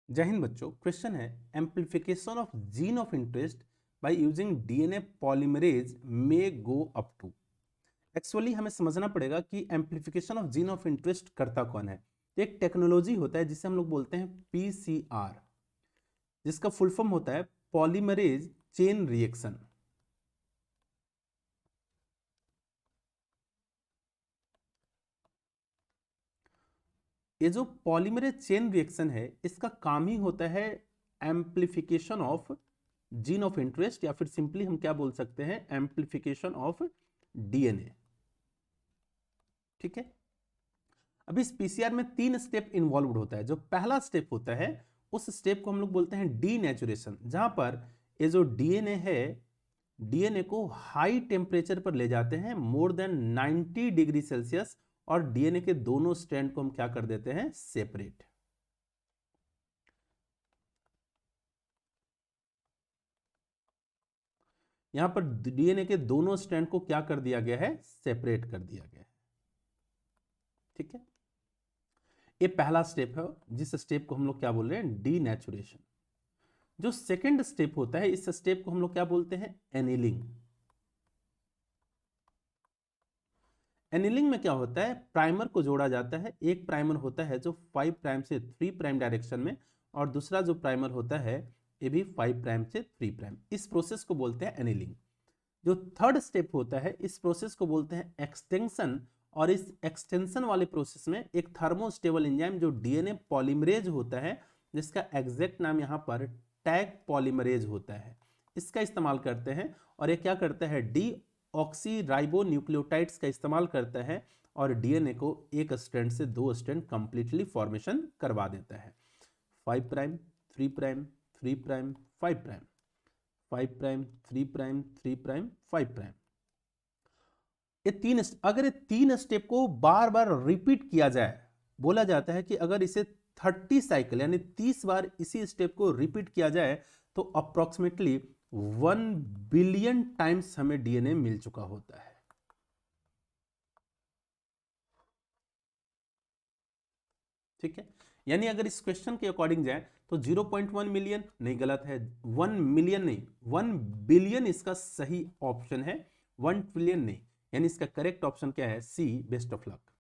जय हिंद बच्चों। क्वेश्चन है amplification of gene of interest by using DNA polymerase may go up to. Actually हमें समझना पड़ेगा कि amplification of gene of interest करता कौन है। एक टेक्नोलॉजी होता है जिसे हम लोग बोलते हैं पीसीआर, जिसका फुल फॉर्म होता है पॉलीमरेज चेन रिएक्शन। ये जो पॉलीमरेज चेन रिएक्शन है, इसका काम ही होता है amplification of gene of interest, या फिर सिंपली हम क्या बोल सकते हैं, एम्प्लीफिकेशन ऑफ डीएनए। ठीक है। अभी इस पीसीआर में 3 स्टेप इन्वॉल्व होता है। जो पहला स्टेप होता है, उस स्टेप को हम लोग बोलते हैं डीनेचुरेशन, जहां पर ये जो डीएनए है, डीएनए को हाई टेम्परेचर पर ले जाते हैं, मोर देन 90 डिग्री सेल्सियस, और डीएनए के दोनों स्ट्रैंड को हम क्या कर देते हैं, सेपरेट। यहां पर डीएनए के दोनों स्ट्रैंड को क्या कर दिया गया है, सेपरेट कर दिया गया है। ठीक है। ये पहला स्टेप है, जिस स्टेप को हम लोग क्या बोल रहे हैं, डीनेचुरेशन। जो सेकंड स्टेप होता है, इस स्टेप को हम लोग क्या बोलते हैं, एनिलिंग। एनिलिंग में क्या होता है, प्राइमर को जोड़ा जाता है। एक प्राइमर होता है जो 5 प्राइम से 3 प्राइम डायरेक्शन में, और दूसरा जो प्राइमर होता है ये भी 5 प्राइम से 3 प्राइम। इस प्रोसेस को बोलते हैं एनिलिंग। जो थर्ड स्टेप होता है, इस प्रोसेस को बोलते हैं एक्सटेंशन। और इस एक्सटेंशन वाले प्रोसेस में एक थर्मोस्टेबल एंजाइम जो डीएनए पॉलीमरेज होता है, जिसका एग्जैक्ट नाम यहाँ पर टैग पॉलीमरेज होता है, इसका इस्तेमाल करते हैं। और ये क्या करता है, डी ऑक्सी राइबो न्यूक्लियोटाइड्स का इस्तेमाल करता है, और डीएनए को एक स्ट्रैंड से 2 स्ट्रैंड कंप्लीटली फॉर्मेशन करवा देता है। 5 prime 3 prime 3 prime 5 prime 5 prime 3 prime 3 prime 5 prime. अगर ये 3 स्टेप को बार बार रिपीट किया जाए, बोला जाता है कि अगर इसे 30 साइकिल यानी 30 बार इसी स्टेप को रिपीट किया जाए, तो अप्रोक्सीमेटली 1 बिलियन टाइम्स हमें डीएनए मिल चुका होता है। ठीक है। यानी अगर इस क्वेश्चन के अकॉर्डिंग जाए तो 0.1 मिलियन नहीं, गलत है। 1 मिलियन नहीं, 1 बिलियन इसका सही ऑप्शन है, 1 ट्रिलियन नहीं। यानी इसका करेक्ट ऑप्शन क्या है, सी, बेस्ट ऑफ लक।